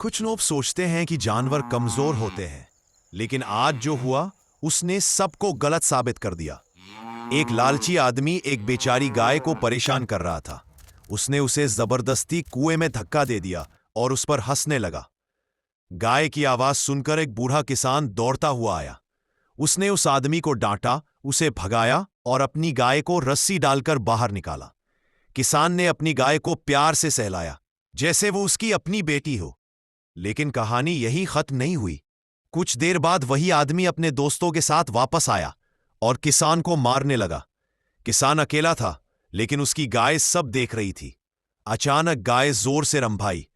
कुछ लोग सोचते हैं कि जानवर कमजोर होते हैं, लेकिन आज जो हुआ उसने सबको गलत साबित कर दिया। एक लालची आदमी एक बेचारी गाय को परेशान कर रहा था। उसने उसे जबरदस्ती कुएं में धक्का दे दिया और उस पर हंसने लगा। गाय की आवाज सुनकर एक बूढ़ा किसान दौड़ता हुआ आया। उसने उस आदमी को डांटा, उसे भगाया और अपनी गाय को रस्सी डालकर बाहर निकाला। किसान ने अपनी गाय को प्यार से सहलाया, जैसे वो उसकी अपनी बेटी हो। लेकिन कहानी यही खत्म नहीं हुई। कुछ देर बाद वही आदमी अपने दोस्तों के साथ वापस आया और किसान को मारने लगा। किसान अकेला था, लेकिन उसकी गाय सब देख रही थी। अचानक गाय जोर से रंभाई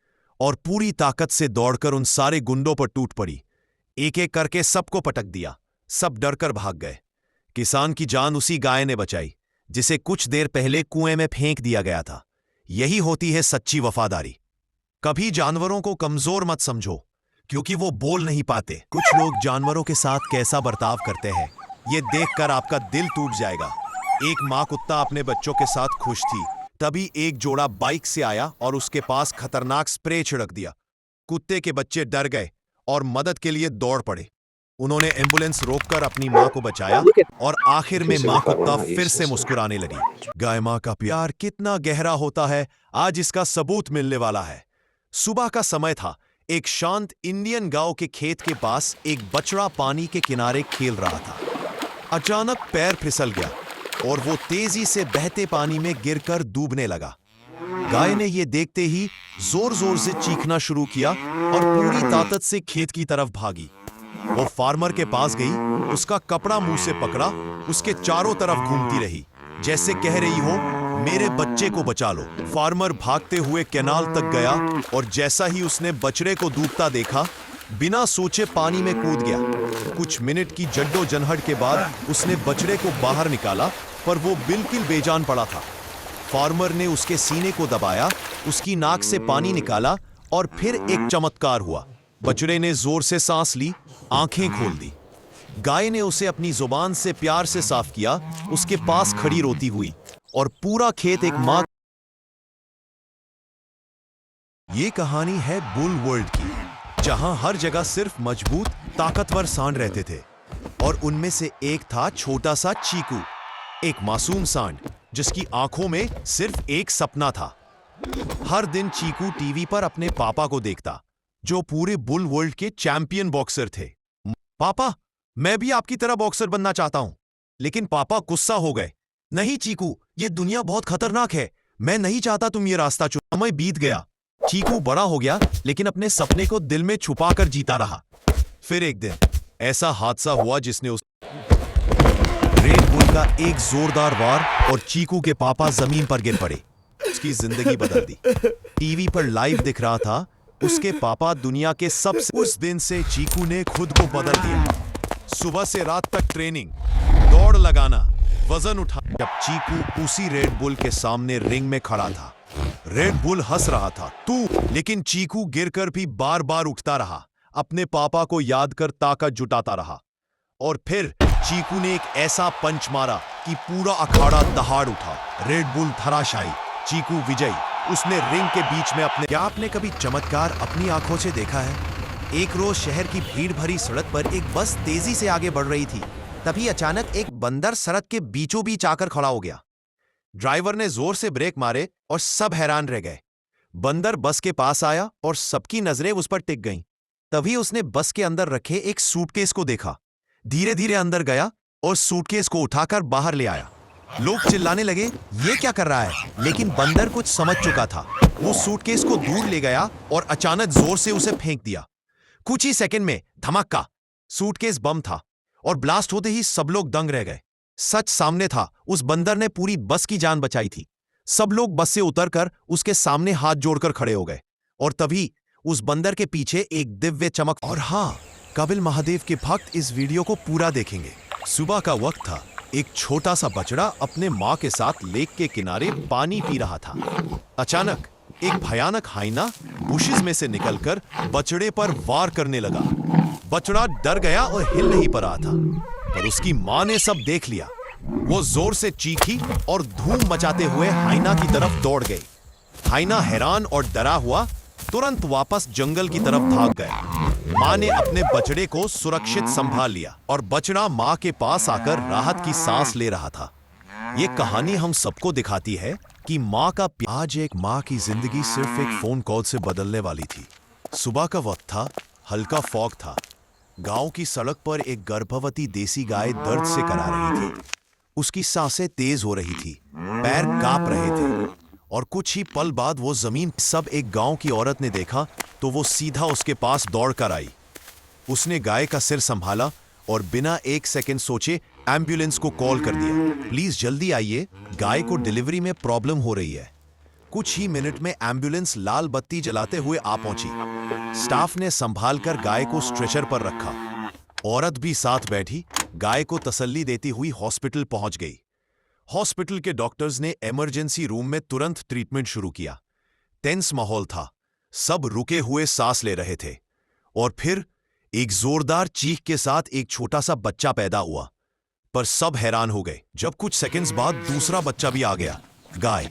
और पूरी ताकत से दौड़कर उन सारे गुंडों पर टूट पड़ी। एक एक करके सबको पटक दिया। सब डरकर भाग गए। किसान की जान उसी गाय ने बचाई, जिसे कुछ देर पहले कुएं में फेंक दिया गया था। यही होती है सच्ची वफादारी। कभी जानवरों को कमजोर मत समझो, क्योंकि वो बोल नहीं पाते। कुछ लोग जानवरों के साथ कैसा बर्ताव करते हैं, ये देखकर आपका दिल टूट जाएगा। एक माँ कुत्ता अपने बच्चों के साथ खुश थी। तभी एक जोड़ा बाइक से आया और उसके पास खतरनाक स्प्रे छिड़क दिया। कुत्ते के बच्चे डर गए और मदद के लिए दौड़ पड़े। उन्होंने एम्बुलेंस रोककर अपनी माँ को बचाया और आखिर में माँ कुत्ता फिर से मुस्कुराने लगी। गाय माँ का प्यार कितना गहरा होता है, आज इसका सबूत मिलने वाला है। सुबह का समय था। एक शांत इंडियन गांव के खेत के पास एक बछड़ा पानी के किनारे खेल रहा था। अचानक पैर फिसल गया और वो तेजी से बहते पानी में गिरकर डूबने लगा। गाय ने ये देखते ही जोर जोर से चीखना शुरू किया और पूरी ताकत से खेत की तरफ भागी। वो फार्मर के पास गई, उसका कपड़ा मुंह से पकड़ा, उसके चारों तरफ घूमती रही, जैसे कह रही हो मेरे बच्चे को बचा लो। फार्मर भागते हुए कैनाल तक गया और जैसा ही उसने बछड़े को डूबता देखा, बिना सोचे पानी में कूद गया। कुछ मिनट की जद्दोजहद के बाद उसने बछड़े को बाहर निकाला, पर वो बिल्कुल बेजान पड़ा था। फार्मर ने उसके सीने को दबाया, उसकी नाक से पानी निकाला और फिर एक चमत्कार हुआ। बछड़े ने जोर से सांस ली, आंखें खोल दी। गाय ने उसे अपनी जुबान से प्यार से साफ किया, उसके पास खड़ी रोती हुई, और पूरा खेत एक मां। ये कहानी है बुल वर्ल्ड की, जहां हर जगह सिर्फ मजबूत ताकतवर सांड रहते थे, और उनमें से एक था छोटा सा चीकू, एक मासूम सांड जिसकी आंखों में सिर्फ एक सपना था। हर दिन चीकू टीवी पर अपने पापा को देखता, जो पूरे बुल वर्ल्ड के चैंपियन बॉक्सर थे। पापा, मैं भी आपकी तरह बॉक्सर बनना चाहता हूं। लेकिन पापा गुस्सा हो गए। नहीं चीकू, ये दुनिया बहुत खतरनाक है, मैं नहीं चाहता तुम ये रास्ता चुनो। समय बीत गया, चीकू बड़ा हो गया, लेकिन अपने सपने को दिल में छुपाकर जीता रहा। फिर एक दिन ऐसा हादसा हुआ जिसने उस रेड बुल का एक जोरदार वार और चीकू के पापा जमीन पर गिर पड़े। उसकी जिंदगी बदल दी। टीवी पर लाइव दिख रहा था उसके पापा दुनिया के सबसे। उस दिन से चीकू ने खुद को बदल दिया। सुबह से रात तक ट्रेनिंग, दौड़ लगाना, वजन उठा। जब चीकू उसी रेड बुल के सामने रिंग में खड़ा था, रेड बुल हंस रहा था, तू। लेकिन चीकू गिरकर भी बार बार उठता रहा, अपने पापा को याद कर ताकत जुटाता रहा। और फिर चीकू ने एक ऐसा पंच मारा कि पूरा अखाड़ा दहाड़ उठा। रेड बुल धराशायी, चीकू विजयी। उसने रिंग के बीच में अपने। क्या आपने कभी चमत्कार अपनी आंखों से देखा है? एक रोज शहर की भीड़ भरी सड़क पर एक बस तेजी से आगे बढ़ रही थी। तभी अचानक एक बंदर सड़क के बीचों बीच आकर खड़ा हो गया। ड्राइवर ने जोर से ब्रेक मारे और सब हैरान रह गए। बंदर बस के पास आया और सबकी नजरें उस पर टिक गईं। तभी उसने बस के अंदर रखे एक सूटकेस को देखा। धीरे धीरे अंदर गया और सूटकेस को उठाकर बाहर ले आया। लोग चिल्लाने लगे, ये क्या कर रहा है? लेकिन बंदर कुछ समझ चुका था। वो सूटकेस को दूर ले गया और अचानक जोर से उसे फेंक दिया। कुछ ही सेकंड में धमाका। सूटकेस बम था और ब्लास्ट होते ही सब लोग दंग रह गए। सच सामने था, उस बंदर ने पूरी बस की जान बचाई थी। सब लोग बस से उतरकर उसके सामने हाथ जोड़कर खड़े हो गए। और तभी उस बंदर के पीछे एक दिव्य चमक। और हाँ, कपिल महादेव के भक्त इस वीडियो को पूरा देखेंगे। सुबह का वक्त था। एक छोटा सा बछड़ा अपने माँ के साथ लेक के किनारे पानी पी रहा था। अचानक एक भयानक हाइना बुशेस में से निकलकर बछड़े पर वार करने लगा। बछड़ा डर गया और हिल नहीं पा रहा था, पर उसकी माँ ने सब देख लिया। वो जोर से चीखी और धूम मचाते हुए हाइना की तरफ दौड़ गई। हाइना हैरान और डरा हुआ तुरंत वापस जंगल की तरफ भाग गए। मां ने अपने बछड़े को सुरक्षित संभाल लिया और बछड़ा मां के पास आकर राहत की सांस ले रहा था। ये कहानी हम सबको दिखाती है कि मां का प्यार। आज एक मां की जिंदगी सिर्फ एक फोन कॉल से बदलने वाली थी। सुबह का वक्त था, हल्का फॉग था। गांव की सड़क पर एक गर्भवती देसी गाय दर्द से करा रही थी। उसकी सांसें तेज हो रही थी, पैर कांप रहे थे और कुछ ही पल बाद वो जमीन। सब एक गांव की औरत ने देखा तो वो सीधा उसके पास दौड़कर आई। उसने गाय का सिर संभाला और बिना एक सेकंड सोचे एम्बुलेंस को कॉल कर दिया। प्लीज जल्दी आइए, गाय को डिलीवरी में प्रॉब्लम हो रही है। कुछ ही मिनट में एम्बुलेंस लाल बत्ती जलाते हुए आ पहुंची। स्टाफ ने संभाल कर गाय को स्ट्रेचर पर रखा। औरत भी साथ बैठी, गाय को तसल्ली देती हुई हॉस्पिटल पहुंच गई। हॉस्पिटल के डॉक्टर्स ने इमरजेंसी रूम में तुरंत ट्रीटमेंट शुरू किया। टेंस माहौल था, सब रुके हुए सांस ले रहे थे। और फिर एक जोरदार चीख के साथ एक छोटा सा बच्चा पैदा हुआ। पर सब हैरान हो गए जब कुछ सेकंड्स बाद दूसरा बच्चा भी आ गया। गाय